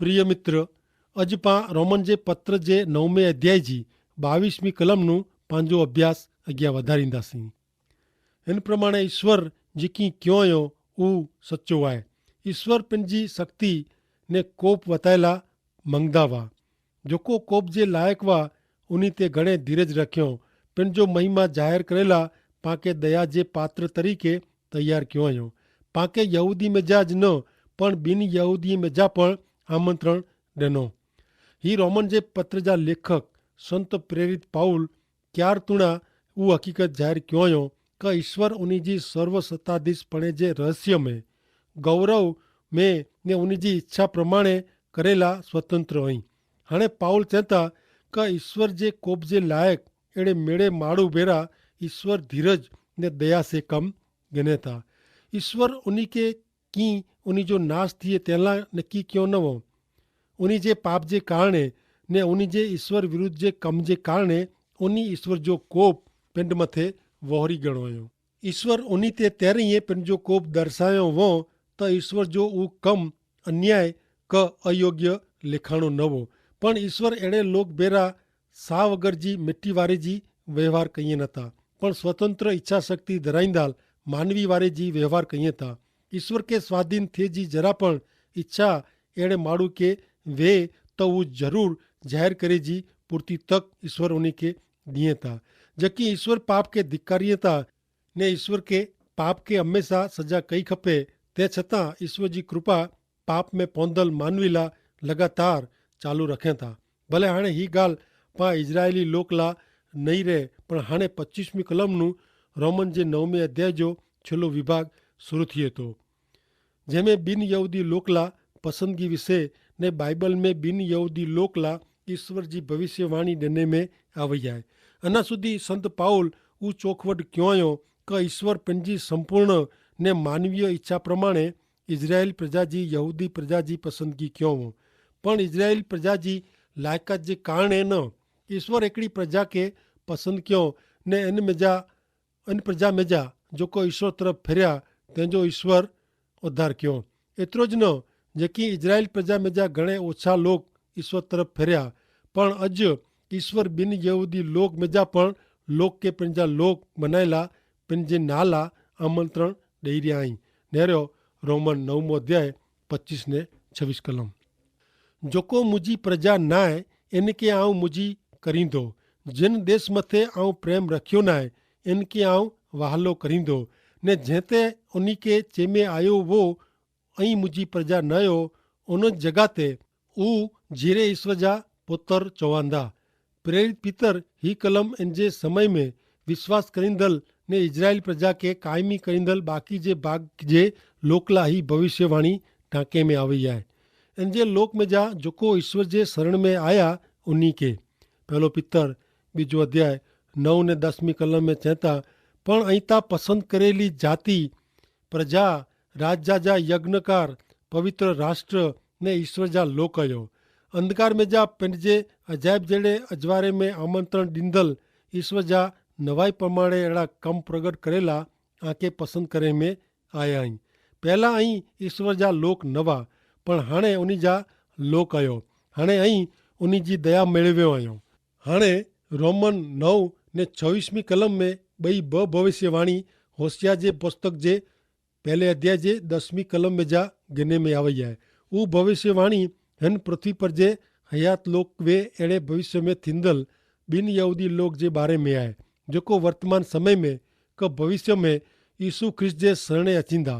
प्रिय मित्र, अॼु पाण रोमन जे पत्र जे 9वें अध्याय जी 22वीं कलमનું पंहिंजो अभ्यास अॻियां वधारींदासीं। हिन प्रमाणे ईश्वर जेकी क्यों आहियो उहो सचो आहे। ईश्वर पंहिंजी शक्ति ने कोप वतायला मंगदा हुआ, जेको कोप जे लाइक़ु हुआ उन ते घणे धीरज रखियो, पंहिंजो महिमा ज़ाहिर करेला पाके दया जे पात्र तरीक़े तैयार क्यों आहियो। पाके यहूदी मिजाज न पण ॿिनि यहूदी मिजा पण आमंत्रण ॾिनो। ही रोमन जे पत्र जा लेखक संत प्रेरित पाउल क्यार तुणा उहो हक़ीक़त ज़ाहिर क्यों आहियो कि ईश्वर उन जी सर्वसत्ताधीशपणे जे रहस्य में गौरव में ने उन जी इच्छा प्रमाणे करेला स्वतंत्र हुई। हाणे पाउल चवता कि ईश्वर जे कोप जे लाइक़ु अहिड़े मेड़े माण्हू भेरा ईश्वर धीरज ने दया से कम गिने था। ईश्वर उन के की उन जो नाश थिए तंहिंला नक्की क्यों न हो। उन जे पाप जे कारणे ने उन जे ईश्वर विरुद्ध जे कम जे कारणे उन ईश्वर जो कोप पिंड मथे वहोरी गणो हुयो। ईश्वर उन ते तेरहीं पंहिंजो कोप दर्शायो हो त ईश्वर जो उहो कम अन्याय क अयोग्य लिखाणो न हो, पण ईश्वर अहिड़े लोग बेरा सा वगर जी मिट्टी वारे जी व्यवहार कईं नथा, पण स्वतंत्र इच्छा शक्ति धराईंदा मानवी वारे जी व्यवहार कईं था। ईश्वर के स्वाधीन थिए जी जरा पण इच्छा अहिड़े माण्हू के वे त उहो ज़रूर ज़ाहिर करे जी पूर्ति तक ईश्वर उन खे ॾिए था। जबकि ईश्वर पाप के धिकारीअ था ने ईश्वर के पाप के हमेशा सजा कई खपे, ते छतां ईश्वर जी कृपा पाप में पौंदल मानवी ला लगातार चालू रखे था। भले हाणे ही ॻाल्हि पाण इजरायली लोक ला नहीं रहे, पण हाणे 25वीं कलमનું रोमन जे 9वें अध्याय जो 6 विभाग शुरू थिए थो, जंहिंमें ॿिनि यहूदी लोक ला पसंदगी विषय ने बाइबल में ॿिनि यहूदी लोक ला ईश्वर जी भविष्यवाणी ॾिने में आई आहे। अञा सुधी संत पाउल उहो चोखवट क्यों आहियो कि ईश्वर पंहिंजी संपूर्ण ने मानवीय इच्छा प्रमाणे इज़राइल प्रजा जी यहूदी प्रजा जी पसंदगी क्यों हो, पण इज़राइल प्रजा जी लायकात जे कारणे न। ईश्वर हिकिड़ी प्रजा के पसंदि कयो ने इन प्रजा मिजा जेको ईश्वर तरफ़ फिरिया तंहिंजो ईश्वर उद्धार कयो। एतिरो ज न, जेकी इज़राइल प्रजा मिजा घणे ओछा लोग ईश्वर तरफ़ फिरिया, पण अॼु ईश्वर ॿिनि यहूदी लोग मिजा पण लोग के पंहिंजा लोग बनायला पंहिंजे नाला आमंत्रण ॾेई रहिया आहिनि। नेरियो रोमन 9 अध्याय 25 ने 26 कलम। जेको मुंहिंजी प्रजा न आहे इन खे आऊं मुंहिंजी करींदो, जिन देश मथे आऊं प्रेम रखियो न आहे इन खे आऊं वाहलो करींदो, ने जंहिं ते उन खे चेमे आयो वो ऐं मुंहिंजी प्रजा न आयो उन जॻह ते उहो जीरे ईश्वर जा पुत्र चवंदा। प्रेरित पीतर ही कलम इन जे समय में विश्वास करींदल ने इज़राइल प्रजा के कायमी करींदल बाक़ी जे बाग जे लोक ला ही भविष्यवाणी टांके में आई आहे। इन जे लोक में जा जेको ईश्वर जे शरण में आया उन्ही के। पहलो पीतर 2 अध्याय 9 ने 10वीं कलम में चवता, पण ऐं ता पसंद करेली जाति प्रजा राजा जा यज्ञकार पवित्र राष्ट्र ने ईश्वर जा लोक आहियो। अंधकार में जा पंहिंजे अजायब जहिड़े अजवारे में आमंत्रण ॾींदल ईश्वर जा नवाई प्रमाणे अहिड़ा कम प्रगट करेला आके पसंदि करे में आया आहिनि। पहिला ऐं ईश्वर जा लोक न हुआ, पण हाणे उन जा लोक आहियो। हाणे ऐं उन जी दया मेळवियो आहियो। हाणे रोमन 9 ने 24वीं कलम में ॿई भविष्यवाणी होशिया जे पुस्तक जे पहले अध्याय जे 10वीं कलम में जा गिने में आई आहे। उहो भविष्यवाणी हिन पृथ्वी पर जे हयात लोक वे अहिड़े भविष्य में थींदल ॿिनि यहूदी लोक जे बारे में आहे, जेको वर्तमान समय में क भविष्य में यीशु ख्रिस्त जे शरणे अचींदा।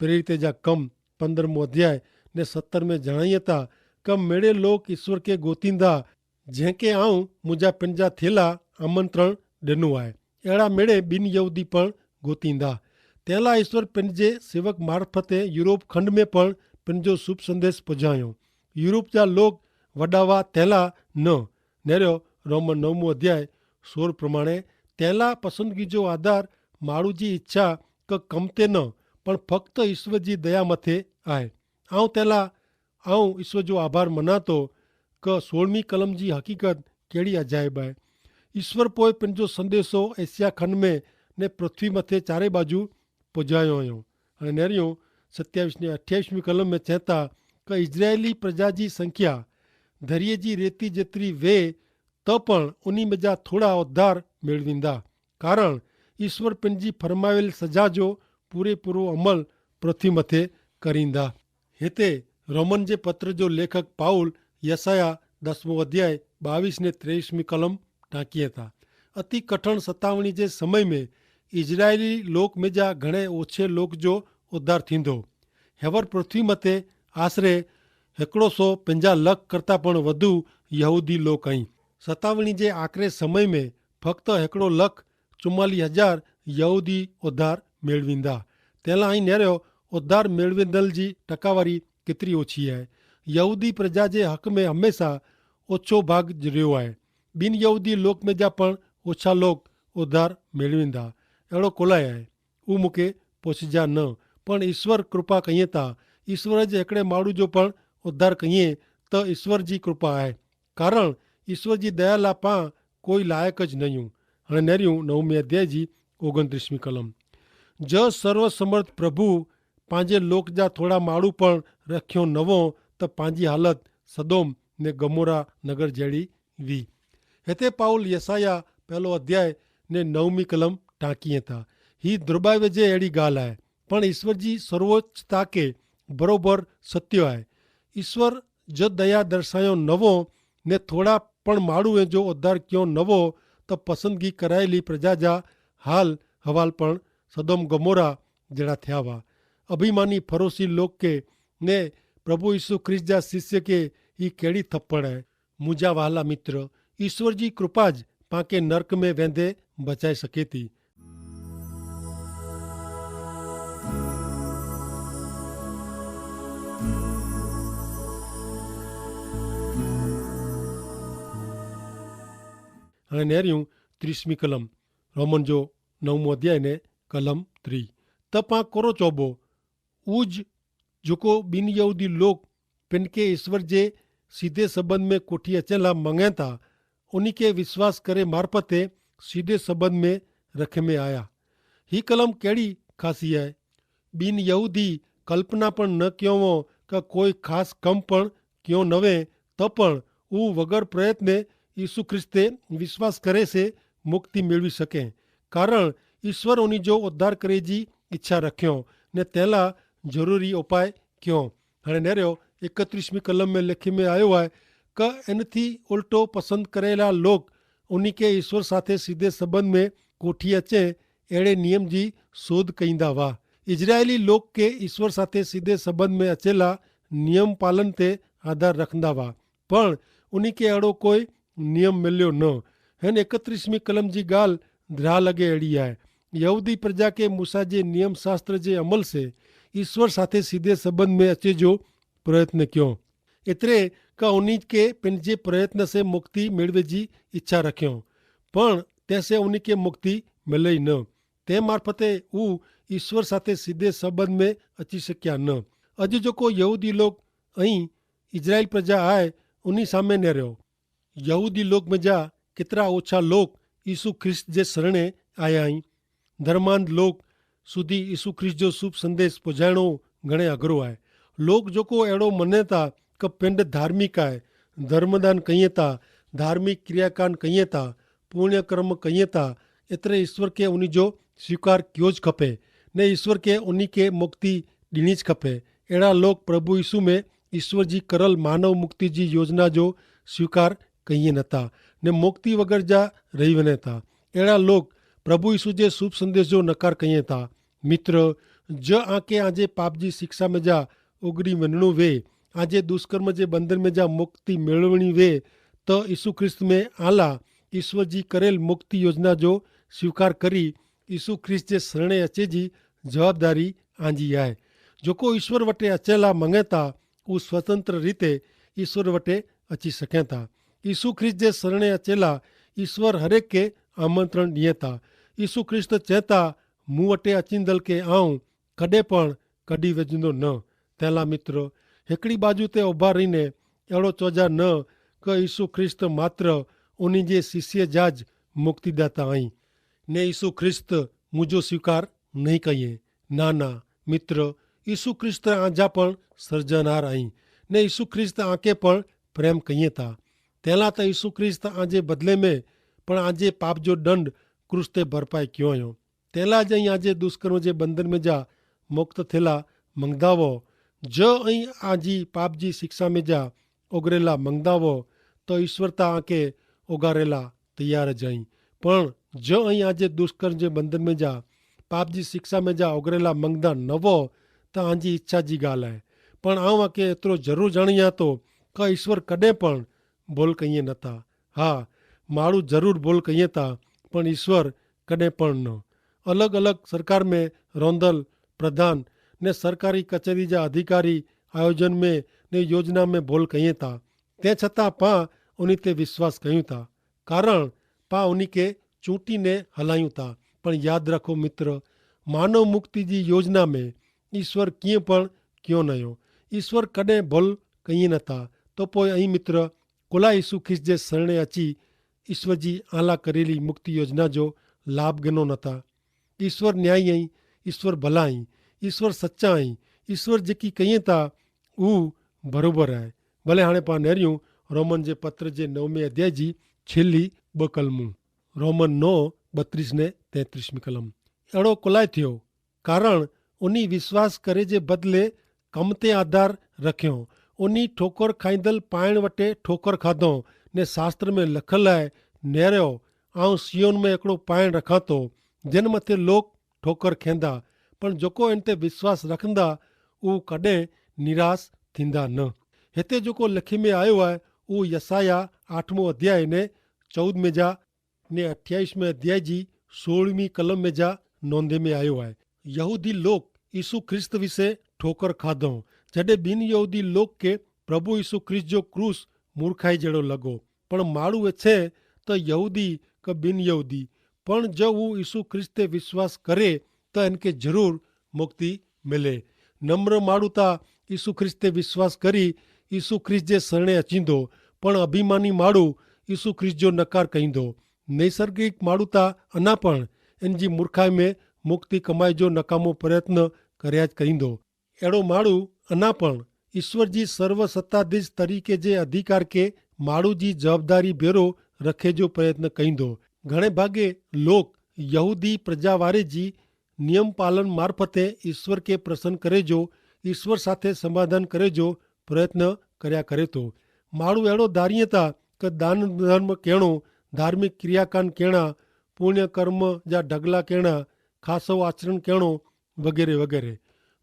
प्रेरित जा कम 15 अध्याय ने 70 में जणाईअ था कि मेड़े लोग ईश्वर के गोतींदा जंहिंखे आऊं मुंहिंजा पंहिंजा थियला आमंत्रण ॾिनो आहे। अहिड़ा मेड़े ॿिनि यहूदी पण गोतींदा। तंहिंला ईश्वर पंहिंजे सेवक मार्फते यूरोप खंड में पण पंहिंजो शुभ संदेश पुॼायो। यूरोप जा लोग वॾा हुआ तंहिंला न। नेरियो रोमन 9 अध्याय 16 प्रमाणे तंहिंला पसंदगी जो आधार माण्हू जी इच्छा क कम ते न, पण फक्त ईश्वर जी दया मथे आहे। ऐं तंहिंला आऊं ईश्वर जो आभार मना थो कि 16वीं कलम जी हक़ीक़त कहिड़ी अजाइब आहे। ईश्वर पोइ पंहिंजो संदेशो एशिया खंड में ने पृथ्वी मथे चारे बाजू पुॼायो हुयो। हाणे नेरियो 27 ने 28वीं कलम में चवता કે इजरायली प्रजा जी संख्या दरिये जी रेती जेतरी वे तो पण उन्हीं मजा थोड़ा उद्धार मेळवींदा, कारण ईश्वर पंहिंजी फरमावेल सजा जो पूरेपूरो अमल पृथ्वी मथे करींदा। हिते रोमन जे पत्र जो लेखक पाउल यसाया 10 अध्याय 22 ने 23 कलम टाँकीए था। अति कठिन सतावणी जे समय में इजरायली लोक में जा घणे ओछे लोक जो उद्धार थींदो। हेवर पृथ्वी मथे आश्रे 150 लाख करता पण वधु यहूदी लोक आहिनि। सतावणी जे आखिरी समय में फक्त 1,44,000 यहूदी उद्धार मेळवींदा। तेला અહીં નેર્યો उद्धार मेळवेंदल जी टकावारी केतिरी ओછી आहे। यहूदी प्रजा जे हक़ में हमेशा ओछो भाग रहियो आहे। बिन यहूदी लोक में जा पण ओछा लोक उद्धार मेळवींदा। अहिड़ो कोलाए आहे उहो मूंखे पुछजा न, पण ईश्वर कृपा कईं था। ईश्वर जे हिकिड़े माण्हू जो पण उद्धार कईं त ईश्वर जी कृपा आहे, कारण ईश्वर जी दया लाइ पाण कोई लाइक़ ज नहियूं। हाणे नेरियूं 9 अध्याय जी 29 कलम। ज सर्वसमर्थ प्रभु पंहिंजे लोक जा थोड़ा माण्हू पण रखियो नवो त पंहिंजी हालत सदोम ने गमोरा नगर जहिड़ी हुई। हिते पाउल यसाया 1 अध्याय ने 9 कलम टाँकीए था। ही दुर्बाए वेझे अहिड़ी ॻाल्हि आहे, पण ईश्वर जी सर्वोच्चता के बरोबर सत्य आहे। ईश्वर जो दया दर्शायो नवो ने थोड़ा पण माण्हू जो उद्धार कयो नवो त पसंदगी कराયેલી प्रजा जा हाल हवाल पण सदोम गमोरा जड़ा थिया हुआ। अभिमानी फरोसी लोग के ने प्रभु यीशु ख्रिस्त जा शिष्य के ही केड़ी थप्पड़ है। मुझा वाला मित्र, ईश्वर जी कृपा ज पाके नरक में वेंदे बचाए सके थी। हाणे नेरियूं 30 कलम रोमन जो 9 अध्याय ने कलम 3। त पां कोरो चौबो उज जेको बिन यहूदी लोग पिन के ईश्वर जे सीधे संबंध में कोठी अचण लाइ मंगनि था, उन्हीं के विश्वास करे मार्फते सीधे संबंध में रखे में आया। ही कलम केड़ी खासी है। बिन यहूदी कल्पना पण न कयो का कोई खास कम पण क्यों नवे तो पण ऊ वगर प्रयत्न यीशु ख्रिस्ते विश्वास करे से मुक्ति मेळवी सके, कारण ईश्वर उन्हीं जो उद्धार करे जी इच्छा रखियो ने तेला जरूरी उपाय क्यों। हाणे नेरियो 31 कलम में लिखी में आयो है कि इनथी उल्टो पसंद करेला लोग उन्हीं के ईश्वर साथे सीधे संबंध में कोठी अचे अड़े नियम जी शोध कईंदा हुआ। इजरायली लोग के ईश्वर साथे सीधे संबंध में अचेला नियम पालन ते आधार रखंदा हुआ, पण उन्हीं के अड़ो कोई नियम मिलियो न। हिन 31 कलम जी ॻाल्हि ध्रा लगे अड़ी है। यहूदी प्रजा के मूसा जे नियम शास्त्र जे अमल से ईश्वर साथे सीधे संबंध में अचे जो प्रयत्न क्यों। एतरे का उन्हीं के पंहिंजे प्रयत्न से मुक्ति मेळवे जी इच्छा रखियो, पण तैसे उन्हीं के मुक्ति मिले न। ते मार्फते ऊ ईश्वर साथे सीधे संबंध में अची सकिया न। अज जेको यहूदी लोग अहीं इजराइल प्रजा आहे उन्हीं सामे न रहियो। यहूदी लोग में जा केतिरा ओछा लोग यीशु ख्रिस्त जे शरणे आया आहिनि। धर्मांध लोग सुधी यीशु ख्रिस्त जो शुभ संदेश पुजाइणो घणे अघरो आहे। लोग जेको अहिड़ो मञे था कि पिंड धार्मिक आहे, धर्मदान कईं था, धार्मिक क्रियाकांड कईं था, पुण्य कर्म कईं था, एतिरे ईश्वर के उन्हीं जो स्वीकार कयो ज खपे ने ईश्वर के उन्हीं के मुक्ति ॾियणी ज खपे। अहिड़ा लोग प्रभु यीशु में ईश्वर जी करल मानव मुक्ति जी योजना जो स्वीकार कईं नथा ने मुक्ति वगर जा रही वञे था। अहिड़ा लोग प्रभु यीशु जे शुभ संदेश जो नकार कईं था। मित्र, ज आके आजे पाप जी शिक्षा में जा उगड़ी वञणो वे, आजे दुष्कर्म जे बंधन में जा मुक्ति मेळवणी वे, तो यीशु ख्रिस्त में आला ईश्वर जी करेल मुक्ति योजना जो स्वीकार करी यीशु ख्रिस्त जे शरणे अचे जी जवाबदारी आंजी आहे। जेको ईश्वर वटे अचेला मंगे था उ स्वतंत्र रीते ईश्वर वटे अची सघे था। यीशु ख्रिस्त जे शरणे अचेला ईश्वर हरेक के आमंत्रण ॾिए था। यीशु ख्रिस्त चए था मूं वटे अचींदल के आऊं कॾहिं पण कढी वेझंदो न। तेला मित्र, हिकिड़ी बाजू ते उभा रहीने अहिड़ो चवजा न कि यीशु ख्रिस्त मात्र उन्हीं जे शिष्य जाज मुक्तिदाता आहीं ने यीशु ख्रिस्त मुझो स्वीकार नहीं कईं। ना ना मित्र, यीशु ख्रिस्त आजा पण सर्जनहार आहीं ने यीशु ख्रिस्त आके पण प्रेम कईं था। तेला त यीशु ख्रिस्त आजे बदले में पण आजे पाप जो दंड क्रूस ते भरपाई कियो हुयो। तेला ज आजे दुष्कर्म जे बंधन में जा मुक्त थेला मंगदावो ज आजी पाप जी शिक्षा में जा ओगरेला मंगदावो तो ईश्वर ता आके ओगारेला तैयार जाई। पण जो आजे दुष्कर्म जे बंधन में जा पाप जी शिक्षा में जा ओगरेला मंगदा नवो तो आजी इच्छा जी गाल है। पण आऊं आके एतरो जरूर जाणिया तो का ईश्वर कदे पण बोल कईं नथा। हाँ, माण्हू जरूर बोल कईं था पण ईश्वर कदे पण न। अलग अलग सरकार में रोंदल प्रधान ने सरकारी कचेरी जा अधिकारी आयोजन में ने योजना में बोल कईं था। ते छतां पा उन्हीं ते विश्वास कयूं था, कारण पा उन्हीं के चूंटी ने हलायूं था। पण याद रखो मित्र, मानव मुक्ति जी योजना में ईश्वर कीअं पण क्यों न हो। ईश्वर कदे भूल कईं नथा। तो पोइ अई मित्र कुला यीशु ख्रिस्त जे शरणे अची ईश्वर जी आला करेली मुक्ति योजना जो लाभ गिनो नथा। ईश्वर न्यायी आई, ईश्वर भला आई, ईश्वर सच्चा आई, ईश्वर जेकी कईं था ऊ बरोबर है। भले हाणे पाण नेरियूं रोमन जे पत्र जे 9वें अध्याय जी छेल्ली 2 कलमूं। रोमन 9:32 ने 33 कलम। अहिड़ो कुलाए थियो, कारण उन्हीं विश्वास करे जे बदले कम ते आधार रखियो। उन्हीं ठोकर खाईंदल पाइण वटे ठोकर खाधो ने शास्त्र में लिखल है, नेरियो आऊं सियोन में हिकिड़ो पाइण रखां थो जिन मथे लोग ठोकर खेंदा, पण जेको इन ते विश्वास रखंदा उहो कॾहिं निराश थींदा न। हिते जेको लिखी में आयो आहे उहो यसाया 8 अध्याय ने 14 जा ने 28 अध्याय जी 16वीं कलम में जा नोंदे में आयो आहे। यहूदी लोग यीशु ख्रिस्त विषे ठोकर खाधो जॾहिं ॿिन यहूदी लोग के प्रभु यीशु ख्रिस्त जो क्रूस मूर्खाई जहिड़ो लॻो। पण माण्हू छे त यहूदी क ॿिन यहूदी, पण जो हू यीशु ख्रिस्त ते विश्वास करे त इनके ज़रूर मुक्ति मिले। नम्र माण्हू ता यीशु ख्रिस्त ते विश्वास करी यीशु ख्रिस्त जे शरणे अचींदो, पण अभिमानी माण्हू यीशु ख्रिस्त जो नकार कईंदो। नैसर्गिक माण्हू ता अञा पण इन जी मूर्खाई में मुक्ति कमाई जो नकामो प्रयत्न कर्या कईंदो। अहिड़ो माण्हू अञा पण ईश्वर जी सर्वसत्ताधीश तरीक़े जे अधिकार के माण्हू जी जवाबदारी भेरो रखे जो प्रयत्न कईंदो। घणे भागे लोग यहूदी प्रजा वारे जी नियम पालन मार्फते ईश्वर के प्रसन्न करे जो ईश्वर साथे समाधान करे जो प्रयत्न कर्या करे तो। माण्हू अहिड़ो धारीए था कि दान धर्म कहिड़ो, धार्मिक क्रियाकांड कहिड़ा, पुण्य कर्म जा ढगला कहिड़ा, खासो आचरण कहिड़ो वग़ैरह वग़ैरह।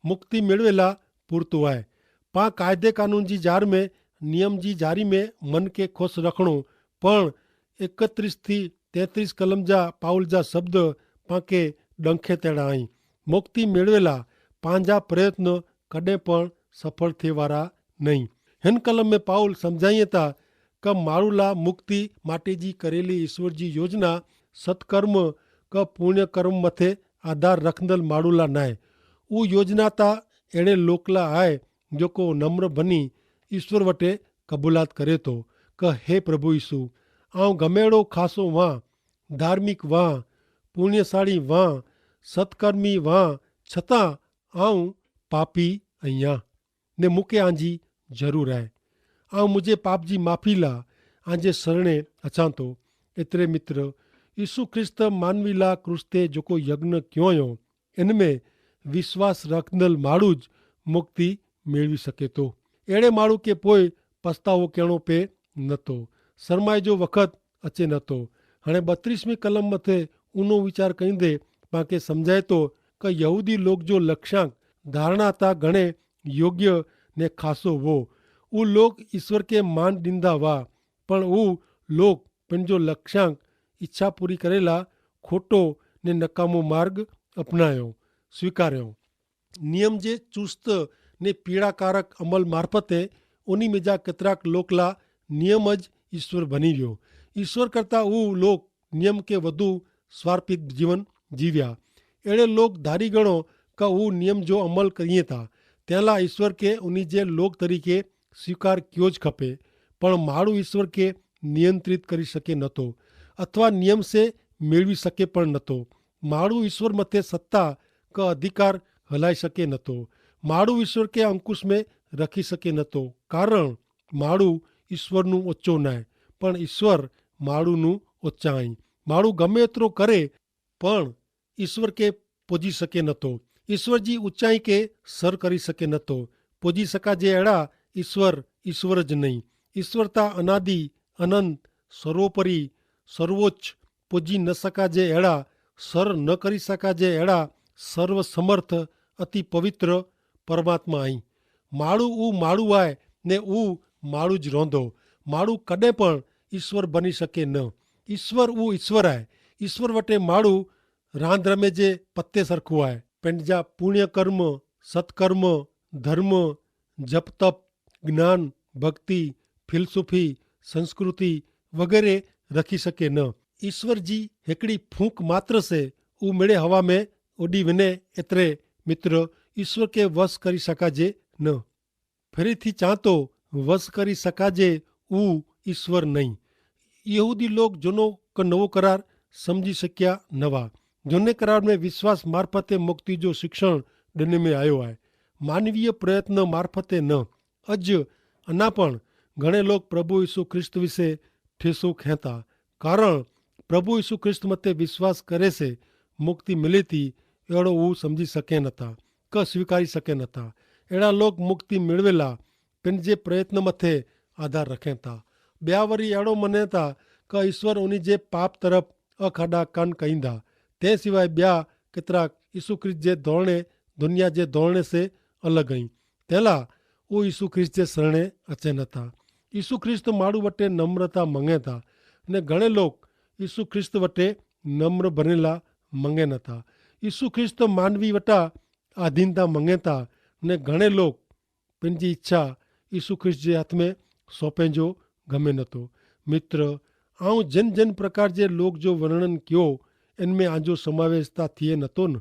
मुक्ति मेળવેલા પૂરતું आहे। पा कायदे कानून जी जार में नियम जी जारी में मन के खुश रखणो, पण 31 थी 33 कलम जा पाउल जा शब्द पाके डंखे तेड़ा आई। मुक्ति मेળવેલા पंहिंजा प्रयत्न कॾहिं पण सफल थिए वारा नहीं। हिन कलम में पाउल समझाइए था कि माण्हू ला मुक्ति माटे जी करेली ईश्वर जी योजना सत्कर्म का पुण्य कर्म मथे आधार रखंदल माण्हू ला न आहे। उहो योजना ता अहिड़े लोक ला आहे जेको नम्र बनी ईश्वर वटे कबूलात करे थो कि हे प्रभु यीशु, आऊं गमेड़ो खासो वां, धार्मिक वां, पुण्यशाली वां, सत्कर्मी वां, छतां आऊं पापी आहियां ने मूंखे आंजी ज़रूर आहे। आऊं मुंहिंजे पाप जी माफ़ी ला आंजे शरणे अचां थो। एतिरे मित्र यीशु ख्रिस्त मानवी ला क्रूस ते जेको यज्ञ कयो हुयो, इन में विश्वास रखंदल माण्हू ज मुक्ति मेळवी सके थो। अहिड़े माण्हू खे पोइ पछतावो करिणो पए नथो, सरमाए जो वक़्तु अचे नथो। हाणे 32वीं कलम मथे ऊनो वीचार कईंदे पाण सम्झाए थो कि यहूदी लोग जो लक्ष्यांक धारणा था घणे योग्य ने खासो हो। उहे लोग ईश्वर के मान ॾींदा हुआ, पण उहे लोग पंहिंजो लक्ष्यांक इच्छा पूरी करेला खोटो ने नकामो मार्ग अपनायो स्वीकारियो। नियम जे चुस्त ने पीड़ाकारक अमल मार्फते उन्हीं में जा केतराक लोक ला नियम ज ईश्वर बनी वियो। ईश्वर करता उहे लोग नियम के वधु स्वार्पित जीवन जीव्या। अहिड़े लोग धारी गणो कि उहे नियम जो अमल करिए था, तंहिंला ईश्वर के उन्हीं जे लोक तरीक़े स्वीकार कयो ज खपे। पण माण्हू ईश्वर के नियंत्रित करी सके नथो अथवा नियम से मेळवी सके पण नथो। माण्हू ईश्वर मथे सत्ता का अधिकार हलाए सके नथो। माण्हू ईश्वर के अंकुश में રખી શકે નહોતો, કારણ માળું ઈશ્વરનું ઓછો નાય, પણ ઈશ્વર માળુંનું ઓછાઈ. માળું ગમે એટલો કરે પણ ઈશ્વર કે પોજી શકે નહોતો. ઈશ્વરજી ઊંચાઈ કે સર કરી શકે નહોતો. પોજી શકાજે એડા ઈશ્વર જ નહીં. ઈશ્વરતા અનાદિ અનંત સર્વોપરી સર્વોચ્ચ પોજી ન શકાજે એડા, સર ન કરી શકાજે એડા સર્વ સમર્થ અતિ પવિત્ર પરમાત્મા અહીં. માળું આય ને માળું જ રોંધો. માળું કદે પણ ઈશ્વર બની શકે ન. ઈશ્વર આય. ઈશ્વર વટે માળું રાંધ રમે જે પત્તે સરખું આય. પેંડજા પુણ્ય કર્મ, સત્કર્મ, ધર્મ, જપ તપ, જ્ઞાન, ભક્તિ, ફિલસૂફી, સંસ્કૃતિ વગેરે રખી શકે ન. ઈશ્વરજી હેકડી ફૂંક માત્ર સે ઉ મેળે હવા में उड़ी विने एतरे मित्र ईश्वर के वश करी सकाजे न. ફરીથી ચાંતો વશ કરી શકાજે ઈશ્વર નહીં. યહૂદી લોક જૂનો કે નવો કરાર સમજી શક્યા નવા. જૂને કરાર में વિશ્વાસ મારફતે મુક્તિ જો શિક્ષણ દેને में આવ્યો है. માનવીય પ્રયત્ન મારફતે ન. અજ અના પણ ઘણે લોક પ્રભુ ઈસુ ખ્રિસ્ત વિશે ઠેસો ખેંતા, કારણ પ્રભુ ઈસુ ખ્રિસ્ત મતે વિશ્વાસ કરે છે મુક્તિ મિલેતી એડો સમજી શકે નતા કે સ્વીકારી શકે નતા. એડા લોક મુક્તિ મેળવેલા પણ જે પ્રયત્ન મથે આધાર રખેતા. બ્યાવરી એડો મનેતા કે ઈશ્વર ઉની જે પાપ તરફ અખાડા કાન કહીંદા. તે સિવાય બ્યા કેટલાક ઈસુ ખ્રિસ્ત જે ધોરણે દુનિયા જે ધોરણે સે અલગ અહીં. તેલા ઈસુ ખ્રિસ્ત જે શરણે અચે નતા. ઈસુ ખ્રિસ્ત માળું વટે નમ્રતા મંગેતા ને ઘણે લોક ઈસુ ખ્રિસ્ત વટે નમ્ર બનેલા મંગે નતા. ઈસુ ખ્રિસ્ત માનવી વટા આધીનતા મંગેતા ને ઘणे લોક पंहिंजी इच्छा ईसु ख्रिस्त जे हथ में सौंपे जो गमे नथो. मित्र आऊं जिन जिन प्रकार जे लोक जो वर्णन कियो इनमें आजो समावेशता थिए नथो न.